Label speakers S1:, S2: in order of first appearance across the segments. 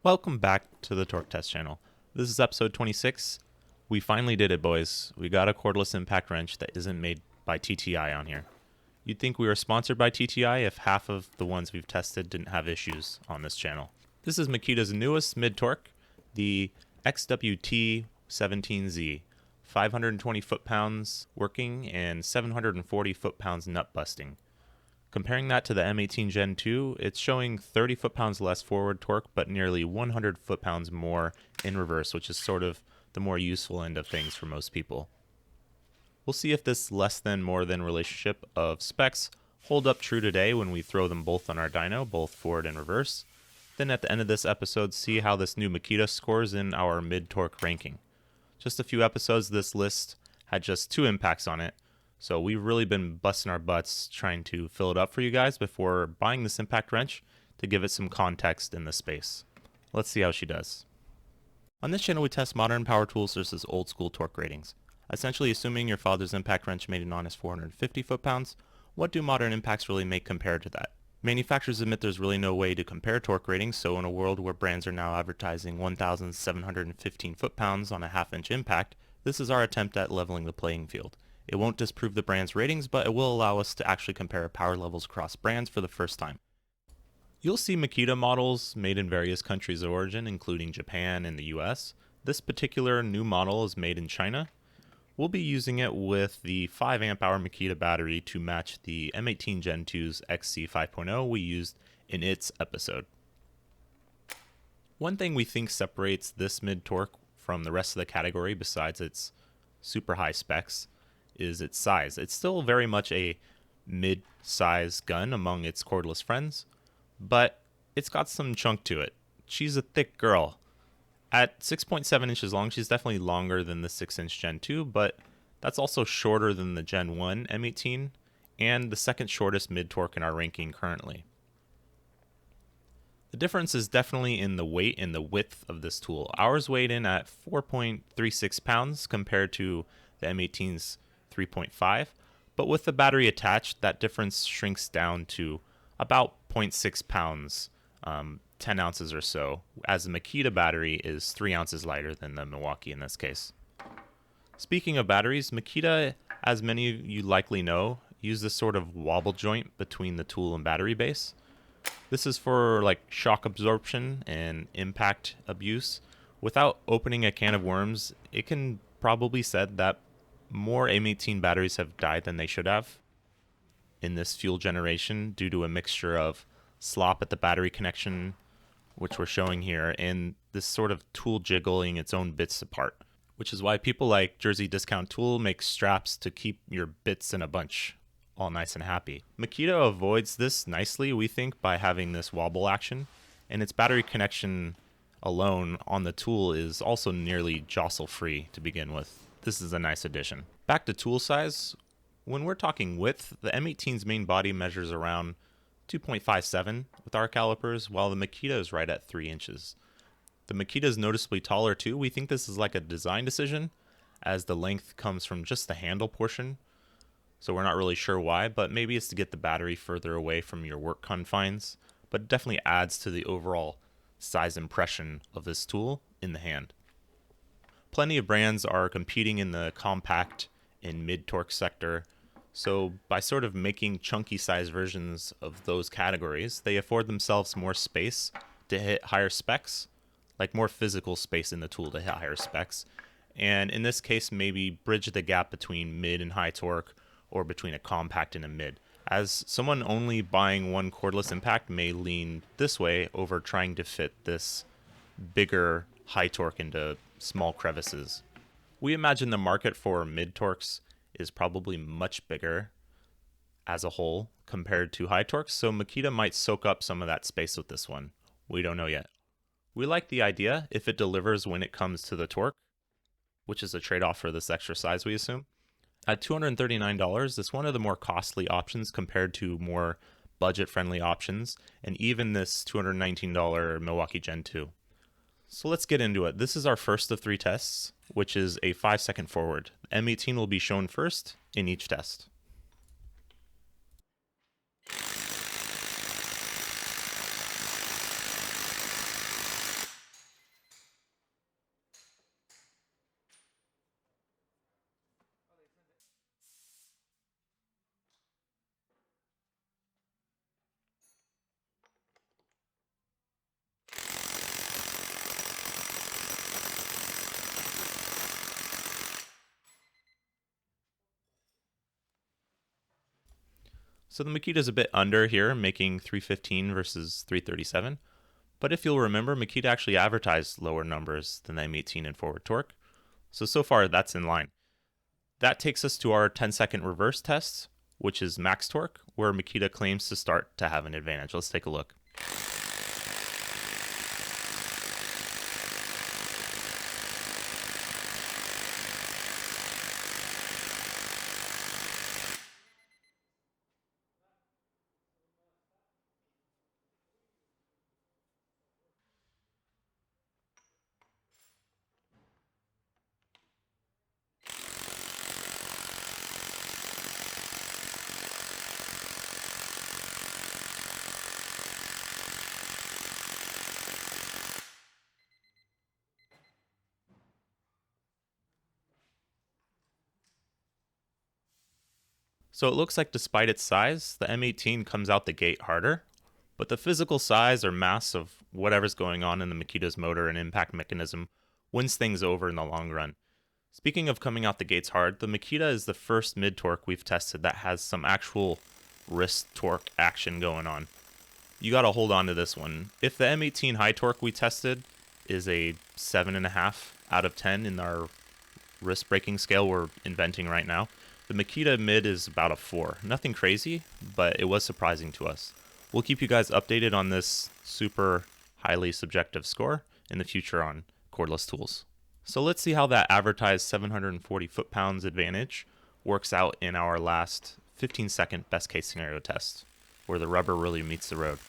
S1: Welcome back to the Torque Test channel. This is episode 26. We finally did it, boys. We got a cordless impact wrench that isn't made by TTI on here. You'd think we were sponsored by TTI if half of the ones we've tested didn't have issues on this channel. This is Makita's newest mid-torque, the XWT17Z. 520 foot-pounds working and 740 foot-pounds nut busting. Comparing that to the M18 Gen 2, it's showing 30 foot-pounds less forward torque, but nearly 100 foot-pounds more in reverse, which is sort of the more useful end of things for most people. We'll see if this less than more than relationship of specs hold up true today when we throw them both on our dyno, both forward and reverse. Then at the end of this episode, see how this new Makita scores in our mid-torque ranking. Just a few episodes, this list had just 2 impacts on it, so we've really been busting our butts trying to fill it up for you guys before buying this impact wrench to give it some context in the space. Let's see how she does. On this channel we test modern power tools versus old school torque ratings. Essentially assuming your father's impact wrench made it on is 450 foot-pounds, what do modern impacts really make compared to that? Manufacturers admit there's really no way to compare torque ratings, so in a world where brands are now advertising 1,715 foot-pounds on a half-inch impact, this is our attempt at leveling the playing field. It won't disprove the brand's ratings, but it will allow us to actually compare power levels across brands for the first time. You'll see Makita models made in various countries of origin, including Japan and the US. This particular new model is made in China. We'll be using it with the 5 amp hour Makita battery to match the M18 Gen 2's XC 5.0 we used in its episode. One thing we think separates this mid-torque from the rest of the category besides its super high specs is its size. It's still very much a mid-size gun among its cordless friends, but it's got some chunk to it. She's a thick girl. At 6.7 inches long, she's definitely longer than the 6-inch Gen 2, but that's also shorter than the Gen 1 M18 and the second shortest mid-torque in our ranking currently. The difference is definitely in the weight and the width of this tool. Ours weighed in at 4.36 pounds compared to the M18's 3.5, but with the battery attached, that difference shrinks down to about 0.6 pounds, 10 ounces or so, as the Makita battery is 3 ounces lighter than the Milwaukee in this case. Speaking of batteries, Makita, as many of you likely know, use this sort of wobble joint between the tool and battery base. This is for like shock absorption and impact abuse. Without opening a can of worms, it can probably be said that more M18 batteries have died than they should have in this fuel generation due to a mixture of slop at the battery connection, which we're showing here, and this sort of tool jiggling its own bits apart, which is why people like Jersey Discount Tool make straps to keep your bits in a bunch, all nice and happy. Makita avoids this nicely, we think, by having this wobble action, and its battery connection alone on the tool is also nearly jostle-free to begin with. This is a nice addition. Back to tool size. When we're talking width, the M18's main body measures around 2.57 with our calipers, while the Makita is right at 3 inches. The Makita is noticeably taller too. We think this is like a design decision, as the length comes from just the handle portion, so we're not really sure why, but maybe it's to get the battery further away from your work confines, but it definitely adds to the overall size impression of this tool in the hand. Plenty of brands are competing in the compact and mid-torque sector, so by sort of making chunky size versions of those categories, they afford themselves more space to hit higher specs, like more physical space in the tool to hit higher specs, and in this case maybe bridge the gap between mid and high torque or between a compact and a mid. As someone only buying one cordless impact may lean this way over trying to fit this bigger high torque into small crevices. We imagine the market for mid-torques is probably much bigger as a whole compared to high torques, so Makita might soak up some of that space with this one. We don't know yet. We like the idea if it delivers when it comes to the torque, which is a trade-off for this extra size we assume. At $239, it's one of the more costly options compared to more budget-friendly options, and even this $219 Milwaukee Gen 2. So let's get into it. This is our first of 3 tests, which is a 5-second forward. M18 will be shown first in each test. So the Makita's a bit under here, making 315 versus 337. But if you'll remember, Makita actually advertised lower numbers than the M18 in forward torque. So far that's in line. That takes us to our 10-second reverse test, which is max torque, where Makita claims to start to have an advantage. Let's take a look. So it looks like despite its size, the M18 comes out the gate harder, but the physical size or mass of whatever's going on in the Makita's motor and impact mechanism wins things over in the long run. Speaking of coming out the gates hard, the Makita is the first mid-torque we've tested that has some actual wrist torque action going on. You gotta hold on to this one. If the M18 high torque we tested is a 7.5 out of 10 in our wrist braking scale we're inventing right now, the Makita mid is about a 4. Nothing crazy, but it was surprising to us. We'll keep you guys updated on this super highly subjective score in the future on Cordless tools. So let's see how that advertised 740 foot-pounds advantage works out in our last 15-second best-case scenario test, where the rubber really meets the road.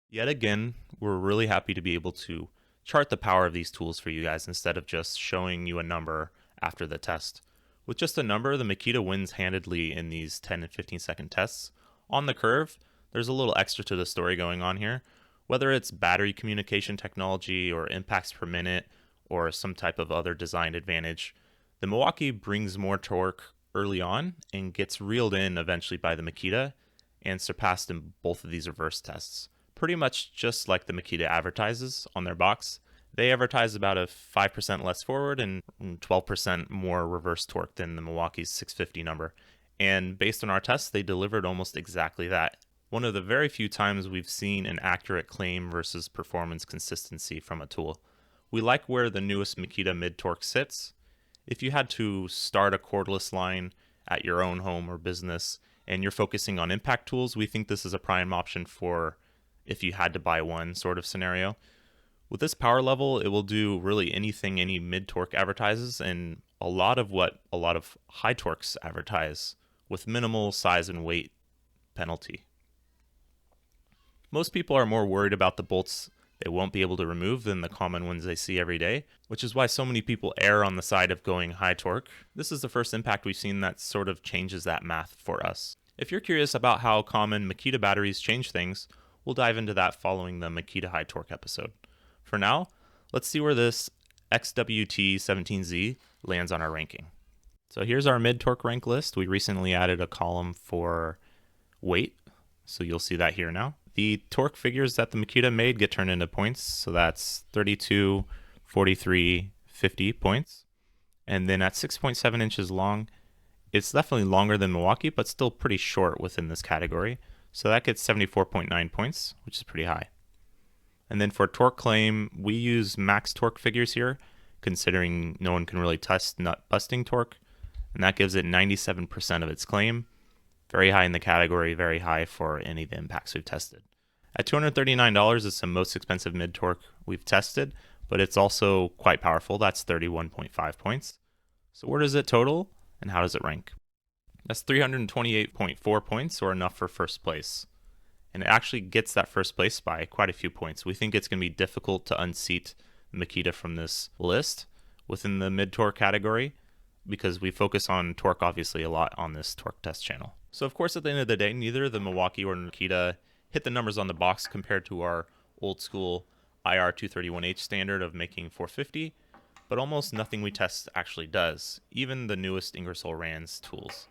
S1: Yet again, we're really happy to be able to chart the power of these tools for you guys instead of just showing you a number after the test. With just a number, the Makita wins handedly in these 10 and 15-second tests. On the curve, there's a little extra to the story going on here. Whether it's battery communication technology or impacts per minute or some type of other design advantage, the Milwaukee brings more torque early on and gets reeled in eventually by the Makita and surpassed in both of these reverse tests. Pretty much just like the Makita advertises on their box. They advertise about a 5% less forward and 12% more reverse torque than the Milwaukee's 650 number. And based on our tests, they delivered almost exactly that. One of the very few times we've seen an accurate claim versus performance consistency from a tool. We like where the newest Makita mid-torque sits. If you had to start a cordless line at your own home or business and you're focusing on impact tools, we think this is a prime option for if you had to buy one sort of scenario. With this power level, it will do really anything any mid-torque advertises and a lot of what a lot of high torques advertise with minimal size and weight penalty. Most people are more worried about the bolts they won't be able to remove than the common ones they see every day, which is why so many people err on the side of going high torque. This is the first impact we've seen that sort of changes that math for us. If you're curious about how common Makita batteries change things, we'll dive into that following the Makita high torque episode. For now, let's see where this XWT17Z lands on our ranking. So here's our mid-torque rank list. We recently added a column for weight, so you'll see that here now. The torque figures that the Makita made get turned into points, so that's 32, 43, 50 points. And then at 6.7 inches long, it's definitely longer than Milwaukee, but still pretty short within this category. So that gets 74.9 points, which is pretty high. And then for torque claim, we use max torque figures here, considering no one can really test nut busting torque. And that gives it 97% of its claim. Very high in the category, very high for any of the impacts we've tested. At $239, it's the most expensive mid-torque we've tested, but it's also quite powerful. That's 31.5 points. So where does it total and how does it rank? That's 328.4 points, or enough for first place. And it actually gets that first place by quite a few points. We think it's going to be difficult to unseat Makita from this list within the mid-torque category, because we focus on torque obviously a lot on this torque test channel. So of course, at the end of the day, neither the Milwaukee or Makita hit the numbers on the box compared to our old school IR231H standard of making 450, but almost nothing we test actually does, even the newest Ingersoll Rand's tools.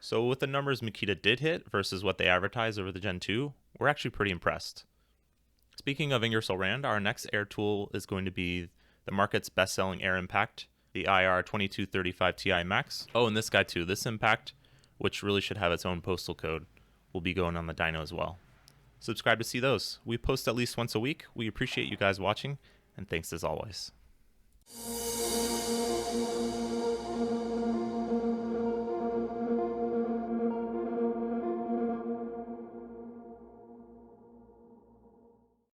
S1: So with the numbers Makita did hit versus what they advertised over the Gen 2, we're actually pretty impressed. Speaking of Ingersoll Rand, our next air tool is going to be the market's best-selling air impact, the IR2235 Ti Max. Oh, and this guy too, this impact, which really should have its own postal code, will be going on the dyno as well. Subscribe to see those. We post at least once a week. We appreciate you guys watching, and thanks as always.